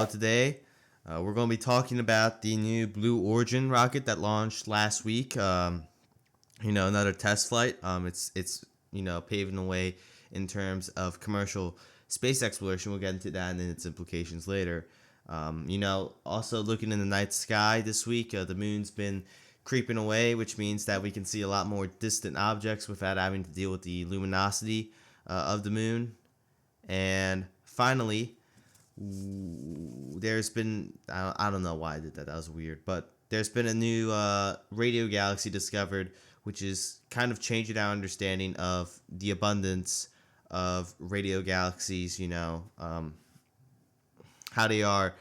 today we're going to be talking about the new Blue Origin rocket that launched last week. Another test flight. It's paving the way in terms of commercial space exploration. We'll get into that and its implications later. Also looking in the night sky this week, the moon's been creeping away, which means that we can see a lot more distant objects without having to deal with the luminosity of the moon. And finally, there's been I don't know why I did that. That was weird, but there's been a new radio galaxy discovered, which is kind of changing our understanding of the abundance of radio galaxies. How they are,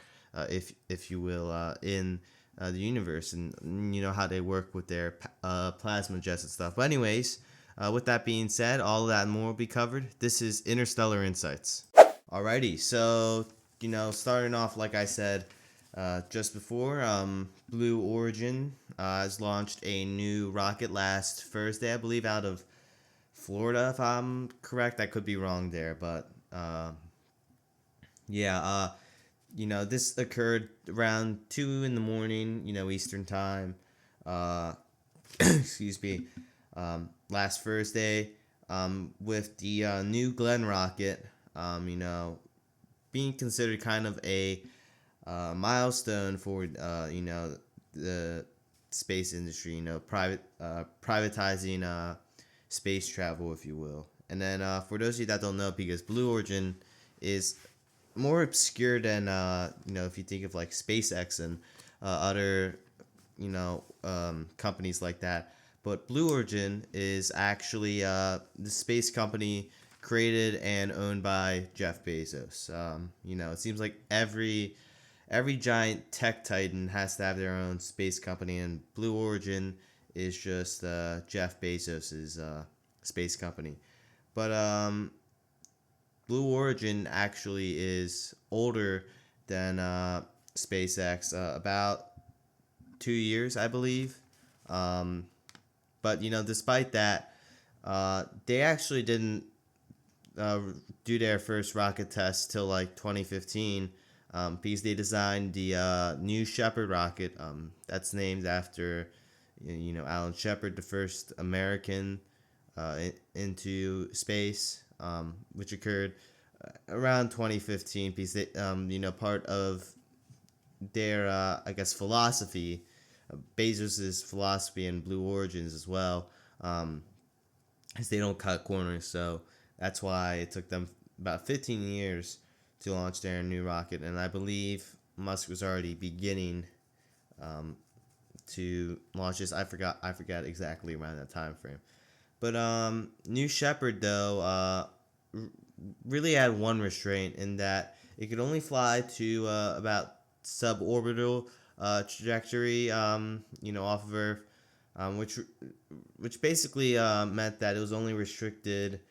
if you will, in the universe, and how they work with their plasma jets and stuff. But anyways, with that being said, all of that and more will be covered. This is Interstellar Insights. Alrighty, so starting off, like I said just before, Blue Origin has launched a new rocket last Thursday, I believe, out of Florida, if I'm correct. I could be wrong there, but this occurred around 2 in the morning, Eastern time. Excuse me. Last Thursday, with the New Glenn rocket, being considered kind of a milestone for the space industry, privatizing space travel, if you will. And then for those of you that don't know, because Blue Origin is more obscure than if you think of like SpaceX and other companies like that. But Blue Origin is actually the space company created and owned by Jeff Bezos. It seems like every giant tech titan has to have their own space company, and Blue Origin is just Jeff Bezos's space company. But Blue Origin actually is older than SpaceX, about 2 years, I believe. But despite that, they actually didn't do their first rocket test till like 2015, because they designed the New Shepard rocket. That's named after Alan Shepard, the first American into space, which occurred around 2015. Because they, part of their philosophy, Bezos's philosophy and Blue Origins as well, is they don't cut corners. So that's why it took them about 15 years to launch their new rocket, and I believe Musk was already beginning to launch this. I forgot exactly around that time frame. But New Shepard, though, really had one restraint in that it could only fly to about suborbital trajectory, off of Earth, which basically meant that it was only restricted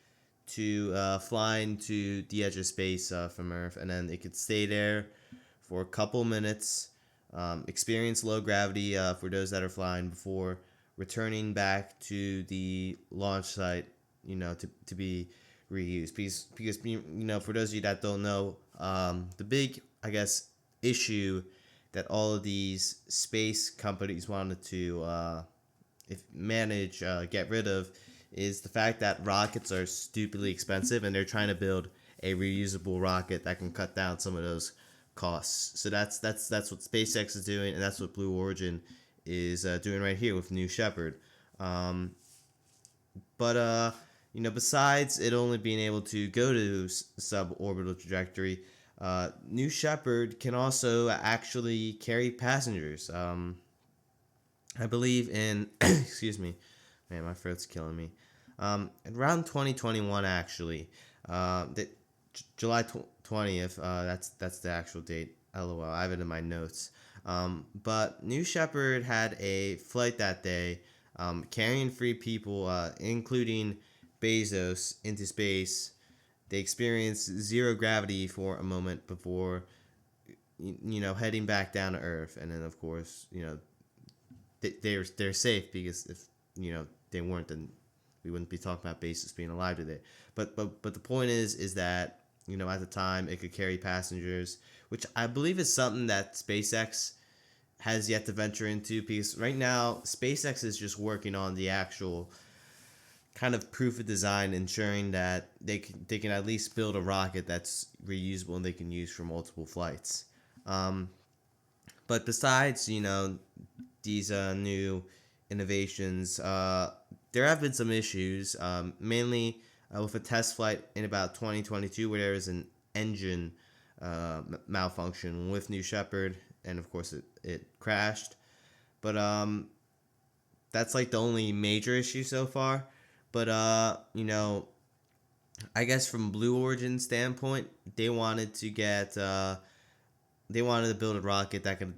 to flying to the edge of space from Earth, and then it could stay there for a couple minutes, experience low gravity for those that are flying before returning back to the launch site, to be reused. Because for those of you that don't know, the big, issue that all of these space companies wanted to get rid of is the fact that rockets are stupidly expensive, and they're trying to build a reusable rocket that can cut down some of those costs. So that's what SpaceX is doing, and that's what Blue Origin is doing right here with New Shepard. Besides it only being able to go to suborbital trajectory, New Shepard can also actually carry passengers. I believe in excuse me, man, my throat's killing me. Around 2021, actually, July 20th. That's the actual date. LOL. I have it in my notes. But New Shepard had a flight that day, carrying 3 people, including Bezos, into space. They experienced zero gravity for a moment before, heading back down to Earth, and then of course, they're safe, because if they weren't, then we wouldn't be talking about Bezos being alive today. But the point is that at the time it could carry passengers which I believe is something that SpaceX has yet to venture into, because right now SpaceX is just working on the actual kind of proof of design, ensuring that they can at least build a rocket that's reusable and they can use for multiple flights. Um, but besides, these new innovations, there have been some issues, mainly with a test flight in about 2022 where there was an engine malfunction with New Shepard, and of course it crashed. But that's like the only major issue so far. But I guess from Blue Origin standpoint, they wanted to get they wanted to build a rocket that could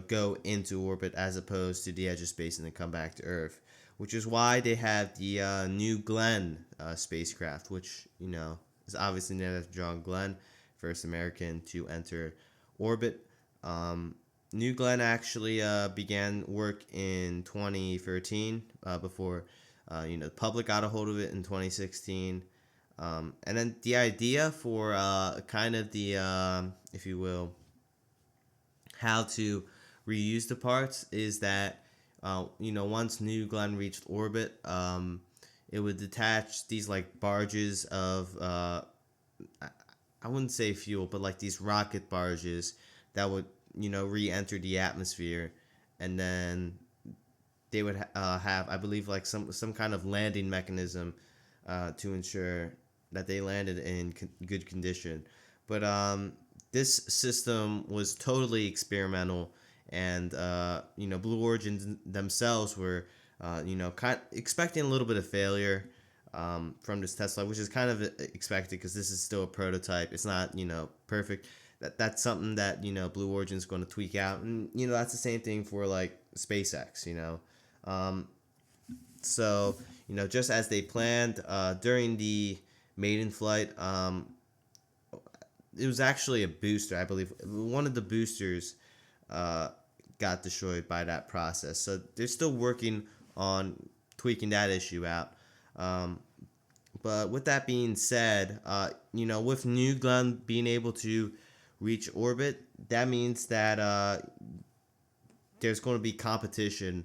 go into orbit as opposed to the edge of space and then come back to Earth, which is why they have the New Glenn spacecraft, which is obviously named after John Glenn, first American to enter orbit. New Glenn actually began work in 2013 before the public got a hold of it in 2016. And then the idea for kind of the, if you will, how to reuse the parts is that, once New Glenn reached orbit, it would detach these like barges of, I wouldn't say fuel, but like these rocket barges that would, re-enter the atmosphere, and then they would have, I believe, like some kind of landing mechanism to ensure that they landed in good condition. But this system was totally experimental, and Blue Origin themselves were kind of expecting a little bit of failure from this test flight, which is kind of expected because this is still a prototype. It's not perfect. That's something that Blue Origin is going to tweak out, and that's the same thing for like SpaceX. So just as they planned during the maiden flight, it was actually a booster, I believe. One of the boosters got destroyed by that process. So they're still working on tweaking that issue out. But with that being said, with New Glenn being able to reach orbit, that means that there's going to be competition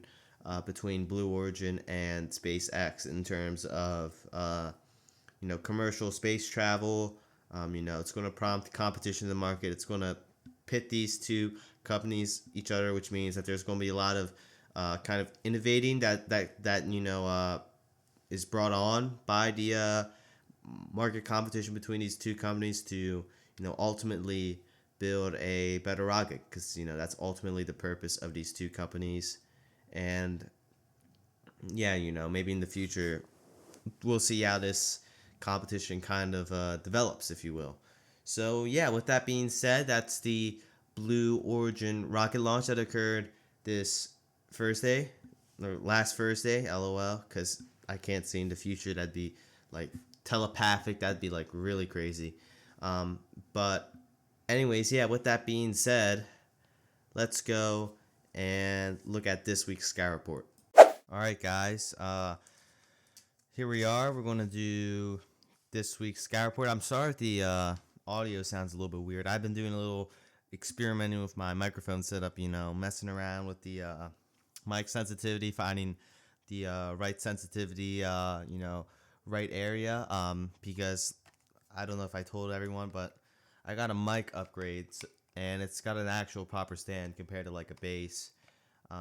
between Blue Origin and SpaceX in terms of commercial space travel. It's going to prompt competition in the market. It's going to pit these two companies each other, which means that there's going to be a lot of kind of innovating that is brought on by the market competition between these two companies to ultimately build a better rocket, because that's ultimately the purpose of these two companies. And yeah, maybe in the future we'll see how this competition kind of develops, if you will. So yeah, with that being said, that's the Blue Origin rocket launch that occurred this Thursday, or last Thursday, lol, because I can't see in the future. That'd be like telepathic. That'd be like really crazy. But anyways, yeah, with that being said, let's go and look at this week's Sky Report. All right, guys. Here we are. We're going to do this week's Sky Report. I'm sorry if the audio sounds a little bit weird. I've been doing a little experimenting with my microphone setup, messing around with the mic sensitivity, finding the right sensitivity, right area. Because I don't know if I told everyone, but I got a mic upgrade, and it's got an actual proper stand compared to like a bass.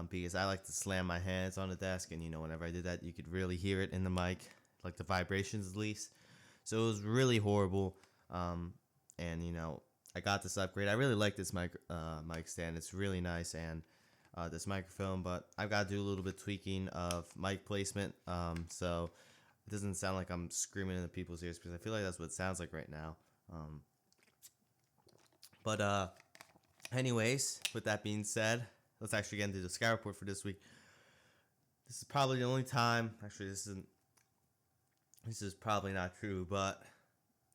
Because I like to slam my hands on the desk, and whenever I did that, you could really hear it in the mic, like the vibrations at least. So it was really horrible. And I got this upgrade. I really like this mic stand. It's really nice, and this microphone, but I've got to do a little bit tweaking of mic placement, so it doesn't sound like I'm screaming into people's ears, because I feel like that's what it sounds like right now. But anyways, with that being said, let's actually get into the Sky Report for this week. This is probably the only time. Actually, this is probably not true, but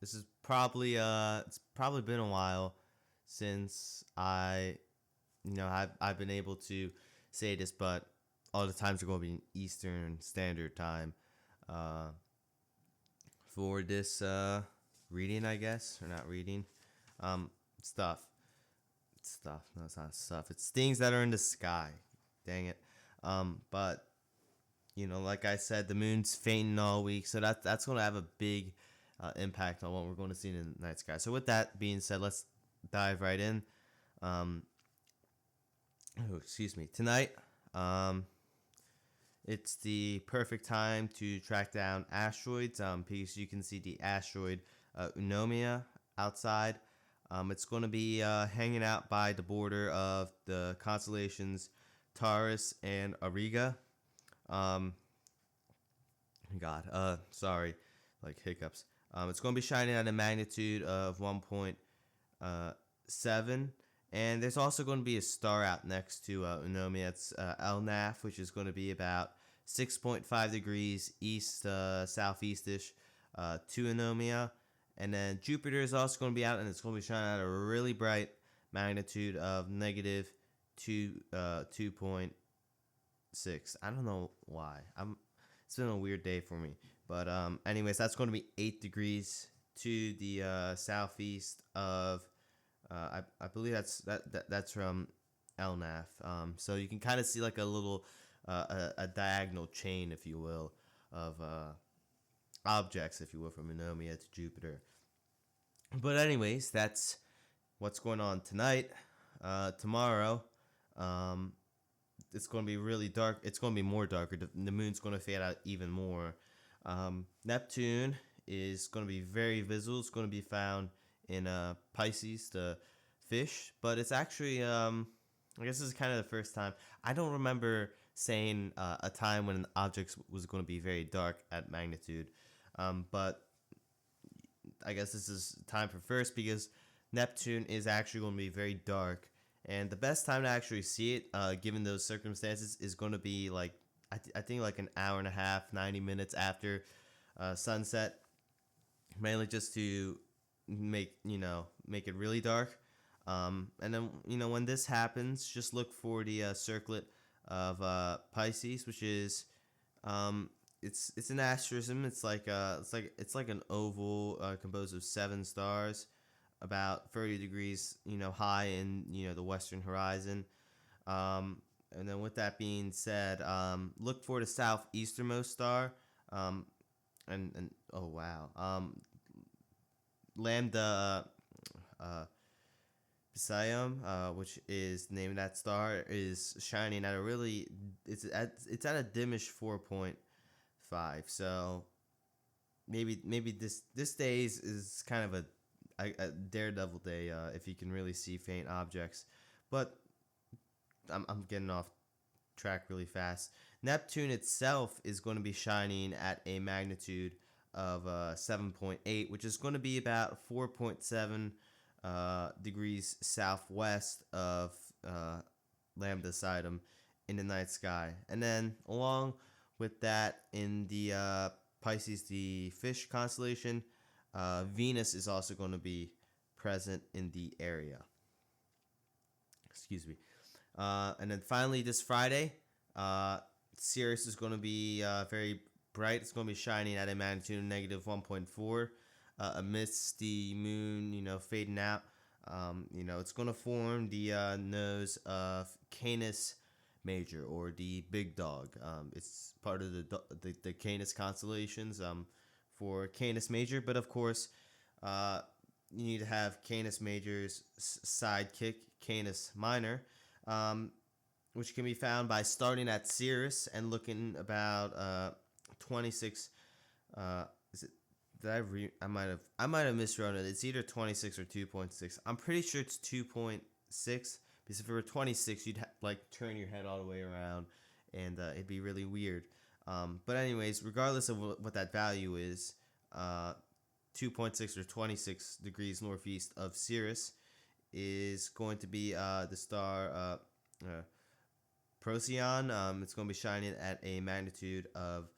this is probably it's probably been a while since I've been able to say this, but all the times are going to be in Eastern Standard Time for this reading, I guess, or not reading stuff. stuff. No, it's not stuff. It's things that are in the sky. Dang it. But like I said, the moon's fainting all week, so that's going to have a big impact on what we're going to see in the night sky. So with that being said, let's dive right in. Excuse me. Tonight, it's the perfect time to track down asteroids because you can see the asteroid Eunomia outside. It's going to be hanging out by the border of the constellations Taurus and Auriga. Sorry, like hiccups. It's going to be shining at a magnitude of 1.7, and there's also going to be a star out next to Eunomia. It's Elnath, which is going to be about 6.5 degrees east southeastish to Eunomia. And then Jupiter is also going to be out, and it's going to be shining at a really bright magnitude of negative 2.6. I don't know why. It's been a weird day for me. But anyways, that's going to be 8 degrees to the southeast of, I believe that's from Elnath. So you can kind of see like a little, a diagonal chain, if you will, of objects, if you will, from Eunomia to Jupiter. But anyways, that's what's going on tonight. Tomorrow, it's going to be really dark. It's going to be more darker. The moon's going to fade out even more. Neptune is going to be very visible. It's going to be found in Pisces, the fish. But it's actually, I guess this is kind of the first time. I don't remember saying a time when an object was going to be very dark at magnitude. But I guess this is time for first because Neptune is actually going to be very dark. And the best time to actually see it, given those circumstances, is going to be like, I think like an hour and a half, 90 minutes after sunset. Mainly just to make it really dark. And then, when this happens, just look for the circlet of Pisces, which is, it's an asterism. It's like an oval composed of 7 stars, about 30 degrees, high in the western horizon. And then with that being said, look for the southeasternmost star. And oh wow, Lambda Piscium, which is the name of that star, is shining at a really it's at a dimish 4.5. So maybe this day is kind of a daredevil day if you can really see faint objects. But I'm getting off track really fast. Neptune itself is going to be shining at a magnitude of 7.8, which is going to be about 4.7 degrees southwest of Lambda Sidum in the night sky. And then along with that, in the Pisces, the fish constellation, Venus is also going to be present in the area. Excuse me. And then finally, this Friday, Sirius is going to be very bright. It's going to be shining at a magnitude of negative 1.4 amidst the moon, fading out. It's going to form the nose of Canis Major, or the Big Dog. It's part of the Canis constellations for Canis Major, but of course, you need to have Canis Major's sidekick, Canis Minor, which can be found by starting at Sirius and looking about 26. Is it? I might have miswrote it. It's either 26 or 2.6. I'm pretty sure it's 2.6 because if it were 26, you'd turn your head all the way around, and it'd be really weird. But anyways, regardless of what that value is, 2.6 or 26 degrees northeast of Sirius is going to be the star Procyon. It's going to be shining at a magnitude of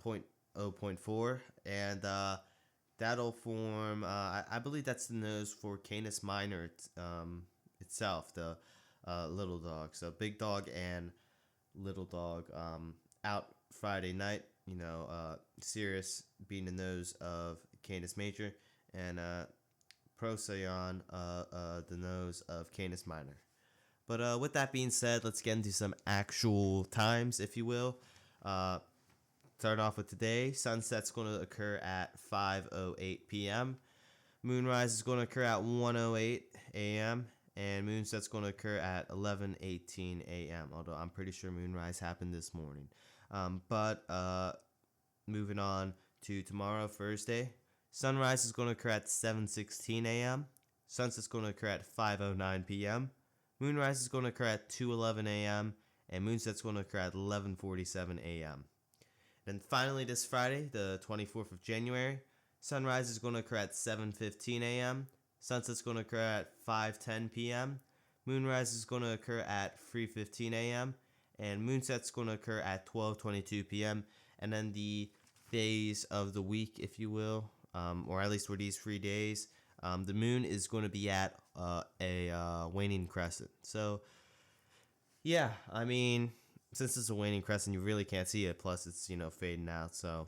0.4, and that'll form, I believe that's the nose for Canis Minor itself, the little dog. So Big Dog and Little Dog out Friday night, Sirius being the nose of Canis Major, and Procyon, the nose of Canis Minor. But with that being said, let's get into some actual times, if you will. Uh, Start off with today. Sunset's going to occur at 5:08 p.m. Moonrise is going to occur at 1:08 a.m. and moonset's going to occur at 11:18 a.m. Although I'm pretty sure moonrise happened this morning. But moving on to tomorrow, Thursday. Sunrise is going to occur at 7:16 a.m. Sunset's going to occur at 5:09 p.m. Moonrise is going to occur at 2:11 a.m. and moonset's going to occur at 11:47 a.m. Then finally, this Friday, the 24th of January, sunrise is going to occur at 7:15 a.m. Sunset's going to occur at 5:10 p.m. Moonrise is going to occur at 3:15 a.m. and moonset's going to occur at 12:22 p.m. And then the days of the week, if you will, or at least for these 3 days, the moon is going to be at a waning crescent. So yeah, I mean, since it's a waning crescent, you really can't see it. Plus, it's fading out, so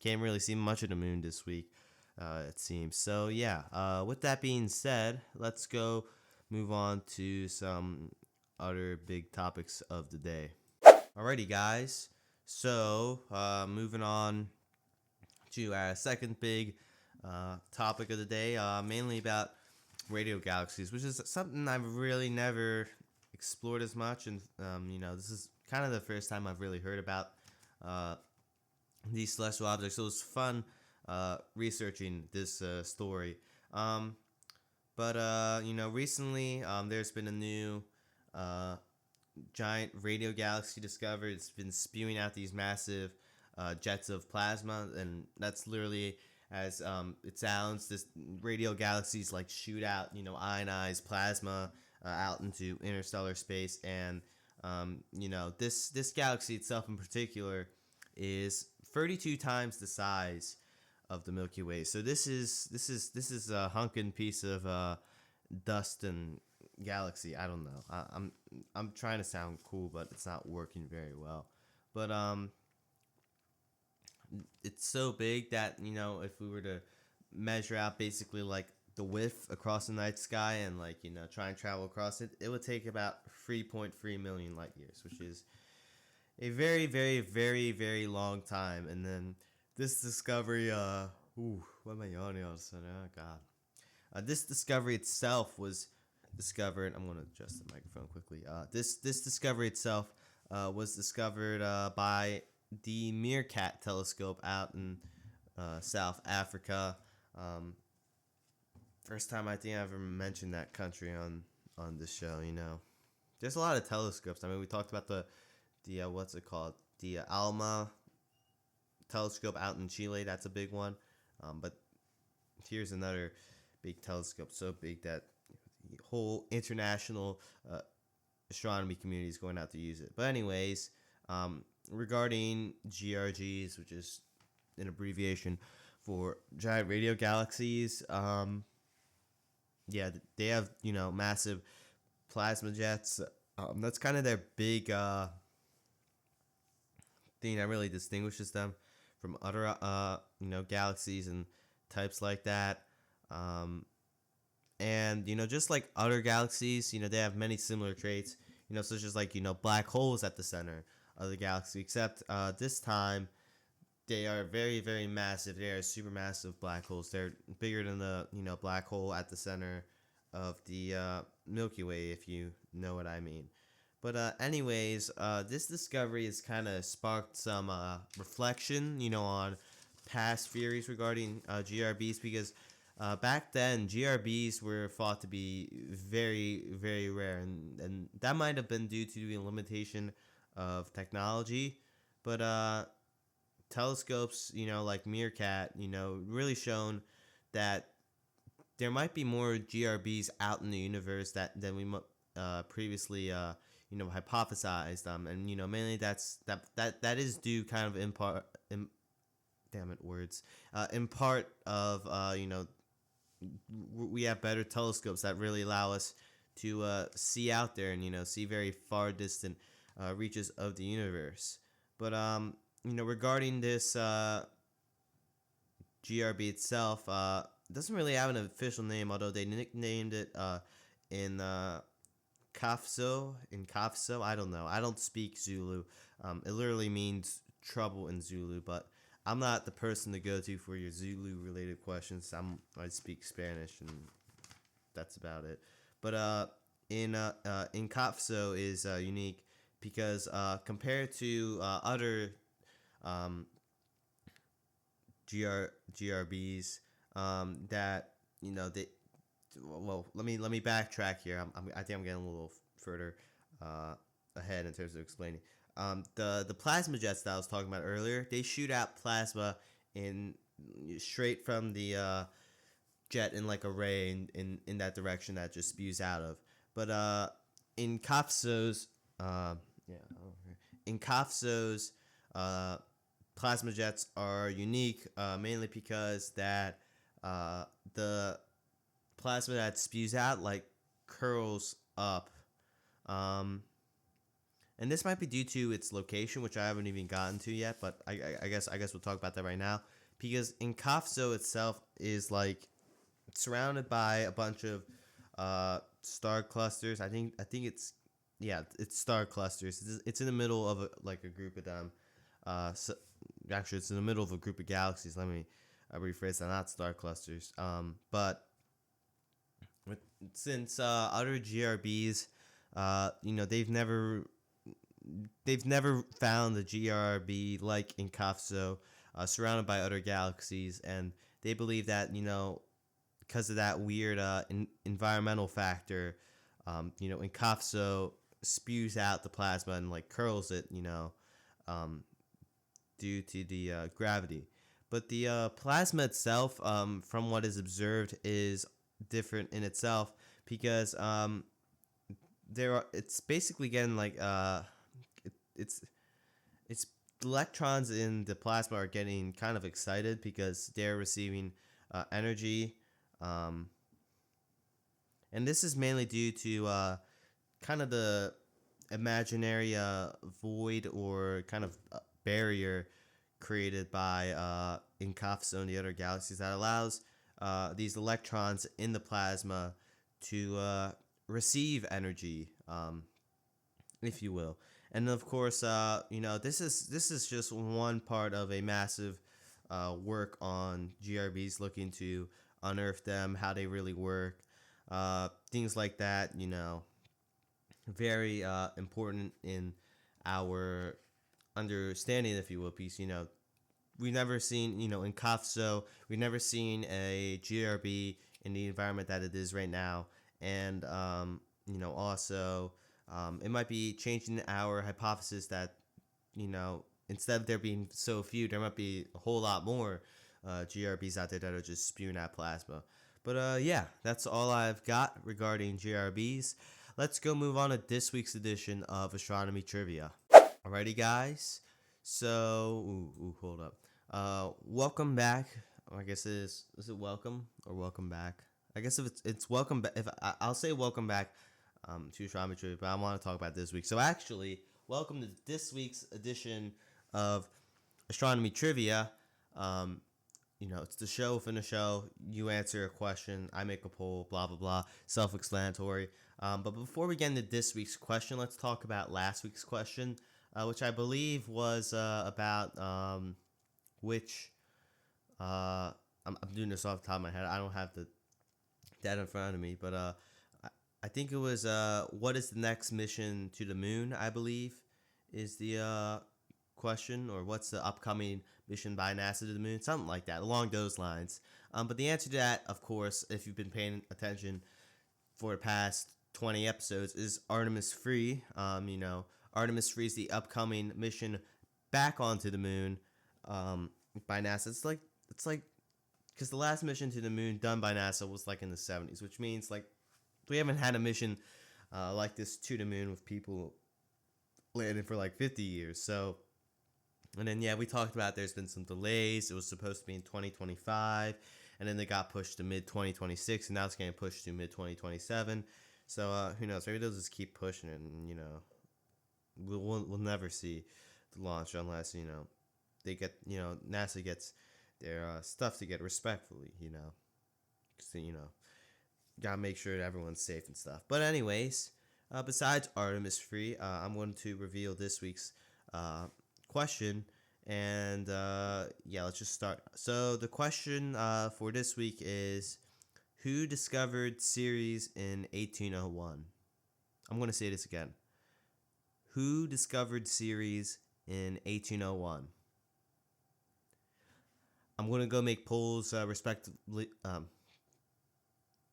can't really see much of the moon this week. It seems. So yeah. With that being said, let's go move on to some other big topics of the day. Alrighty, guys. So moving on to our second big topic of the day, mainly about radio galaxies, which is something I've really never explored as much, and this is kind of the first time I've really heard about these celestial objects. So it was fun researching this story. But recently there's been a new giant radio galaxy discovered. It's been spewing out these massive jets of plasma, and that's literally as it sounds. This radio galaxies like shoot out ionized plasma out into interstellar space, and this galaxy itself in particular is 32 times the size of the Milky Way. So this is a hunkin' piece of dust and galaxy. I don't know. I'm trying to sound cool, but it's not working very well. But it's so big that if we were to measure out basically like the width across the night sky and try and travel across it, it would take about 3.3 million light years, which is a very, very, very, very long time. And then this discovery, what am I yawning all of a sudden? Oh God. This discovery itself was discovered. I'm going to adjust the microphone quickly. This discovery itself was discovered by the Meerkat telescope out in South Africa. First time I think I ever mentioned that country on this show. There's a lot of telescopes. I mean, we talked about the what's it called? The ALMA telescope out in Chile. That's a big one. But here's another big telescope, so big that the whole international astronomy community is going out to use it. But anyways, regarding GRGs, which is an abbreviation for giant radio galaxies, yeah, they have massive plasma jets. That's kind of their big thing that really distinguishes them from other galaxies and types like that. And just like other galaxies, they have many similar traits, such as black holes at the center of the galaxy, except this time they are very, very massive. They are supermassive black holes. They're bigger than the black hole at the center of the Milky Way, if you know what I mean. But anyways, this discovery has kind of sparked some reflection, on past theories regarding GRBs, because back then GRBs were thought to be very, very rare, and that might have been due to the limitation of technology. But telescopes, like Meerkat, really shown that there might be more GRBs out in the universe than we previously hypothesized. And mainly that is due kind of in part of we have better telescopes that really allow us to see out there and see very far distant reaches of the universe. But regarding this GRB itself, doesn't really have an official name, although they nicknamed it in Kafso. I don't know. I don't speak Zulu. It literally means trouble in Zulu, but I'm not the person to go to for your Zulu related questions. I speak Spanish, and that's about it. But in Kafso is unique because compared to other um, GRBs that they well, let me backtrack here. I think I'm getting a little further uh, ahead in terms of explaining. The plasma jets that I was talking about earlier, they shoot out plasma in straight from the jet in like a ray in that direction that just spews out of. But in Kafso's yeah, in Kafso's uh, plasma jets are unique mainly because that the plasma that spews out like curls up. Um, and this might be due to its location, which I haven't even gotten to yet. But I guess we'll talk about that right now, because in Kafso itself is like surrounded by a bunch of star clusters. I think it's star clusters. It's in the middle of a group of them. So actually, it's in the middle of a group of galaxies. Let me rephrase that. Not star clusters. But since other GRBs, they've never found the GRB like in Kafso, surrounded by other galaxies, and they believe that because of that weird environmental factor, in Kafso spews out the plasma and like curls it, um, due to the gravity. But the plasma itself, from what is observed, is different in itself because it's basically getting like it's it's the electrons in the plasma are getting kind of excited because they're receiving energy, um, and this is mainly due to kind of the imaginary void or kind of barrier created by Inkafso and the other galaxies that allows these electrons in the plasma to receive energy, if you will. And of course, this is just one part of a massive work on GRBs looking to unearth them, how they really work, things like that. Very important in our understanding, if you will, piece. We've never seen, in Kafso, we've never seen a GRB in the environment that it is right now. And, also, it might be changing our hypothesis that, instead of there being so few, there might be a whole lot more GRBs out there that are just spewing out plasma. But, yeah, that's all I've got regarding GRBs. Let's go move on to this week's edition of Astronomy Trivia. Alrighty, guys. So, hold up. Welcome back. I guess is it welcome or welcome back? I guess if it's welcome back, I'll say welcome back to Astronomy Trivia, but I want to talk about this week. So actually, welcome to this week's edition of Astronomy Trivia. It's the show within the show. You answer a question, I make a poll, blah blah blah. Self-explanatory. But before we get into this week's question, let's talk about last week's question, which I believe was about which. I'm doing this off the top of my head. I don't have the data in front of me, but I think it was what is the next mission to the moon? I believe is the question, or what's the upcoming mission by NASA to the moon? Something like that, along those lines. But the answer to that, of course, if you've been paying attention for the past 20 episodes, is Artemis 3. Artemis 3 is the upcoming mission back onto the moon by NASA. It's like because the last mission to the moon done by NASA was like in the 70s, which means like we haven't had a mission like this to the moon with people landing for like 50 years. So, and then we talked about there's been some delays. It was supposed to be in 2025, and then they got pushed to mid 2026, and now it's getting pushed to mid 2027. So who knows? Maybe they'll just keep pushing it, and we'll never see the launch unless they get NASA gets their stuff together respectfully. 'cause, gotta make sure that everyone's safe and stuff. But anyways, besides Artemis Free, I'm going to reveal this week's question. And yeah, let's just start. So the question for this week is, who discovered Ceres in 1801? I'm going to say this again. Who discovered Ceres in 1801? I'm going to go make polls respectively.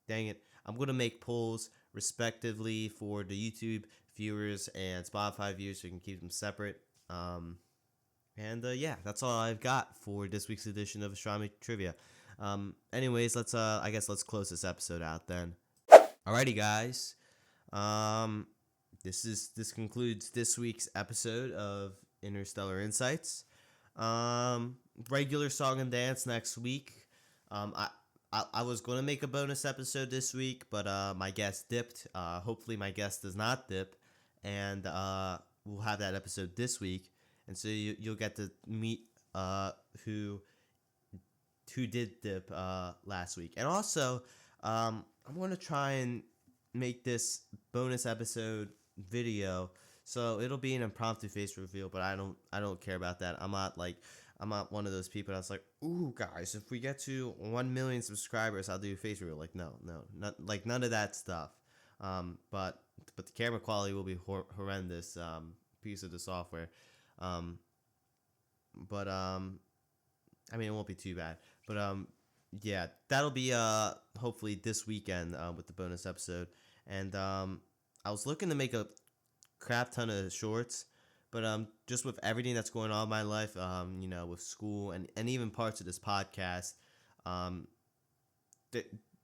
Dang it. I'm going to make polls respectively for the YouTube viewers and Spotify viewers so you can keep them separate. And yeah, that's all I've got for this week's edition of Astronomy Trivia. Anyways, let's close this episode out then. Alrighty, guys. This concludes this week's episode of Interstellar Insights. Regular song and dance next week. I was going to make a bonus episode this week, but my guest dipped. Hopefully my guest does not dip, and we'll have that episode this week. And so you'll get to meet who did dip last week. And also, I'm going to try and make this bonus episode video, so it'll be an impromptu face reveal, but I don't care about that. I'm not one of those people that's like, ooh, guys, if we get to 1 million subscribers, I'll do a face reveal. Like, no, none of that stuff. But the camera quality will be horrendous. Piece of the software. I mean, it won't be too bad. But yeah, that'll be hopefully this weekend with the bonus episode. And I was looking to make a crap ton of shorts, but just with everything that's going on in my life, with school and even parts of this podcast,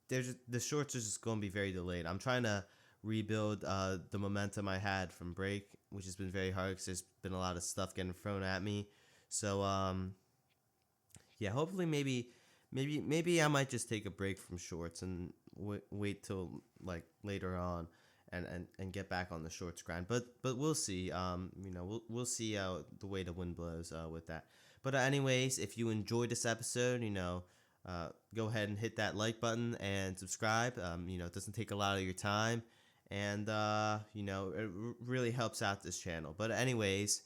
the shorts are just going to be very delayed. I'm trying to rebuild the momentum I had from break, which has been very hard because there's been a lot of stuff getting thrown at me. So yeah, hopefully maybe I might just take a break from shorts and wait till like later on and get back on the shorts grind. But we'll see. We'll see the way the wind blows with that. But anyways, if you enjoyed this episode, go ahead and hit that like button and subscribe. It doesn't take a lot of your time, and it really helps out this channel. But anyways,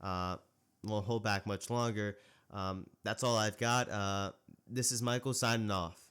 won't hold back much longer. That's all I've got. This is Michael signing off.